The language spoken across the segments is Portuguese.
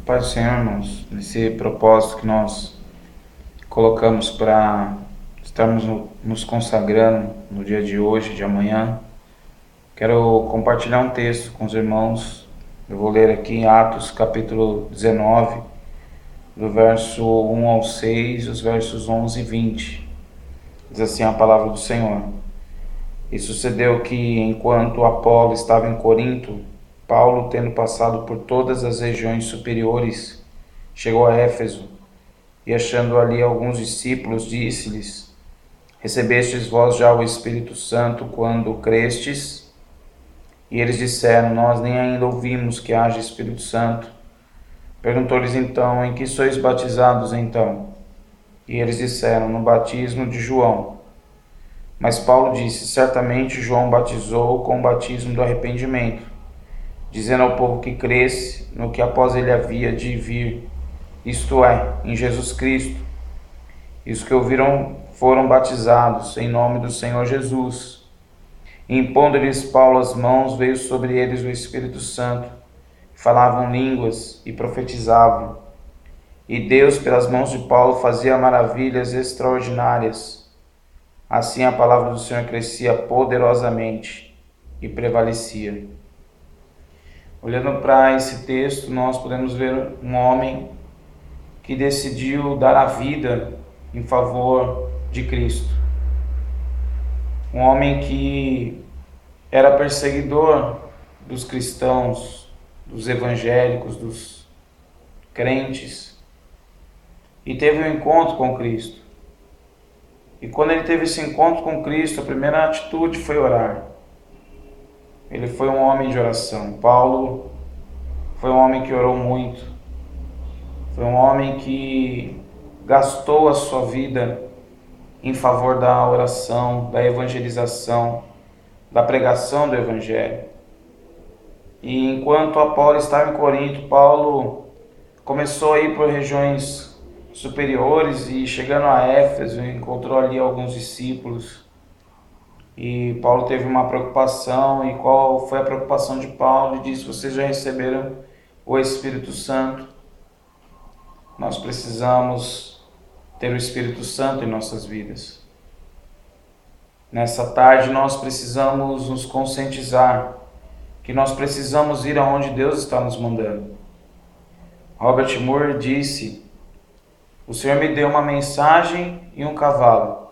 Pai do Senhor, irmãos, nesse propósito que nós colocamos para estarmos nos consagrando no dia de hoje, de amanhã, quero compartilhar um texto com os irmãos. Eu vou ler aqui em Atos capítulo 19, do verso 1 ao 6, os versos 11 e 20. Diz assim a palavra do Senhor. E sucedeu que, enquanto Apolo estava em Corinto, Paulo, tendo passado por todas as regiões superiores, chegou a Éfeso, e achando ali alguns discípulos, disse-lhes: Recebestes vós já o Espírito Santo quando crestes? E eles disseram: Nós nem ainda ouvimos que haja Espírito Santo. Perguntou-lhes então: Em que sois batizados então? E eles disseram: No batismo de João. Mas Paulo disse: Certamente João batizou com o batismo do arrependimento, dizendo ao povo que cresce no que após ele havia de vir, isto é, em Jesus Cristo. E os que ouviram foram batizados em nome do Senhor Jesus. E impondo-lhes Paulo as mãos, veio sobre eles o Espírito Santo. Falavam línguas e profetizavam. E Deus, pelas mãos de Paulo, fazia maravilhas extraordinárias. Assim a palavra do Senhor crescia poderosamente e prevalecia. Olhando para esse texto, nós podemos ver um homem que decidiu dar a vida em favor de Cristo. Um homem que era perseguidor dos cristãos, dos evangélicos, dos crentes, e teve um encontro com Cristo. E quando ele teve esse encontro com Cristo, a primeira atitude foi orar. Ele foi um homem de oração. Paulo foi um homem que orou muito. Foi um homem que gastou a sua vida em favor da oração, da evangelização, da pregação do Evangelho. E enquanto Apolo estava em Corinto, Paulo começou a ir por regiões superiores e, chegando a Éfeso, encontrou ali alguns discípulos. E Paulo teve uma preocupação. E qual foi a preocupação de Paulo? Ele disse: Vocês já receberam o Espírito Santo. Nós precisamos ter o Espírito Santo em nossas vidas. Nessa tarde nós precisamos nos conscientizar que nós precisamos ir aonde Deus está nos mandando. Robert Moore disse: O Senhor me deu uma mensagem e um cavalo.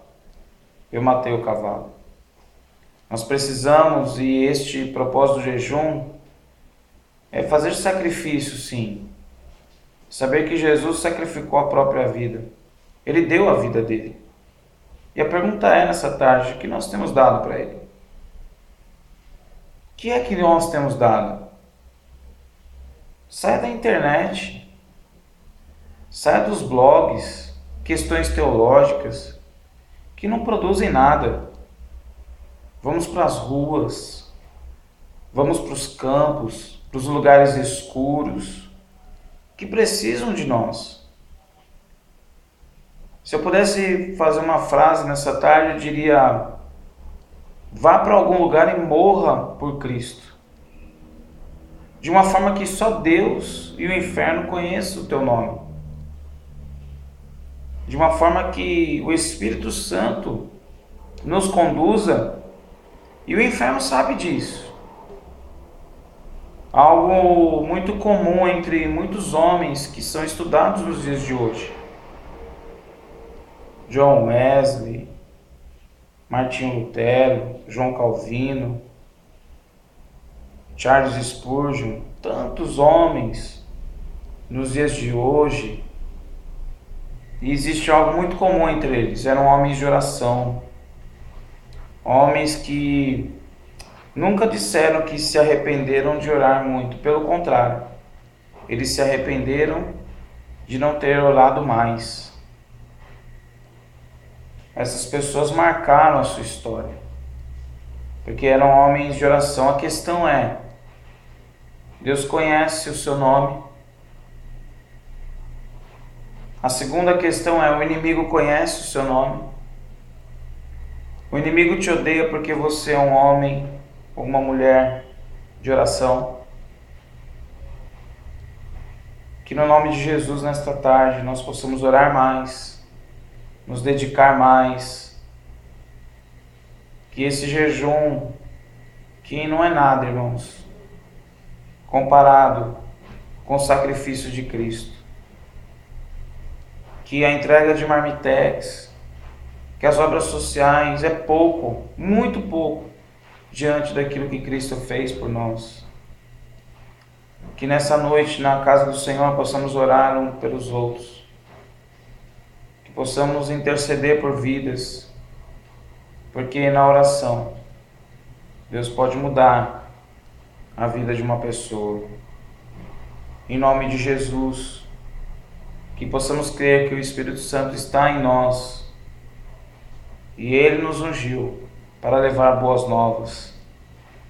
Eu matei o cavalo. Nós precisamos, e este propósito do jejum é fazer sacrifício, sim. Saber que Jesus sacrificou a própria vida. Ele deu a vida dele. E a pergunta é nessa tarde: o que nós temos dado para ele? O que é que nós temos dado? Saia da internet. Saia dos blogs, questões teológicas, que não produzem nada. Vamos para as ruas, vamos para os campos, para os lugares escuros, que precisam de nós. Se eu pudesse fazer uma frase nessa tarde, eu diria: vá para algum lugar e morra por Cristo. De uma forma que só Deus e o inferno conheçam o teu nome. De uma forma que o Espírito Santo nos conduza, e o inferno sabe disso. Algo muito comum entre muitos homens que são estudados nos dias de hoje. John Wesley, Martinho Lutero, João Calvino, Charles Spurgeon, tantos homens nos dias de hoje. E existe algo muito comum entre eles: eram homens de oração, homens que nunca disseram que se arrependeram de orar muito, pelo contrário, eles se arrependeram de não ter orado mais. Essas pessoas marcaram a sua história, porque eram homens de oração. A questão é: Deus conhece o seu nome? A segunda questão é: o inimigo conhece o seu nome? O inimigo te odeia porque você é um homem ou uma mulher de oração? Que no nome de Jesus, nesta tarde, nós possamos orar mais, nos dedicar mais. Que esse jejum, que não é nada, irmãos, comparado com o sacrifício de Cristo. Que a entrega de marmitex, que as obras sociais é pouco, muito pouco, diante daquilo que Cristo fez por nós. Que nessa noite, na casa do Senhor, possamos orar uns pelos outros. Que possamos interceder por vidas. Porque na oração, Deus pode mudar a vida de uma pessoa. Em nome de Jesus, que possamos crer que o Espírito Santo está em nós. E Ele nos ungiu para levar boas novas.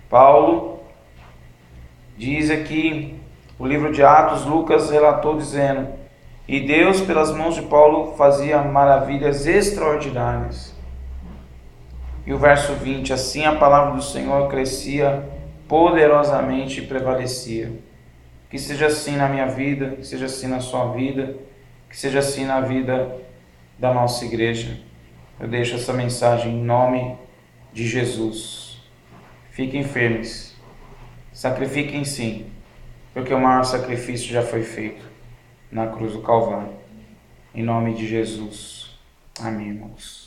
Paulo diz aqui, o livro de Atos, Lucas relatou dizendo: e Deus, pelas mãos de Paulo, fazia maravilhas extraordinárias. E o verso 20, assim a palavra do Senhor crescia poderosamente e prevalecia. Que seja assim na minha vida, que seja assim na sua vida, que seja assim na vida da nossa igreja. Eu deixo essa mensagem em nome de Jesus. Fiquem firmes, sacrifiquem sim, porque o maior sacrifício já foi feito na cruz do Calvário. Em nome de Jesus. Amém, irmãos.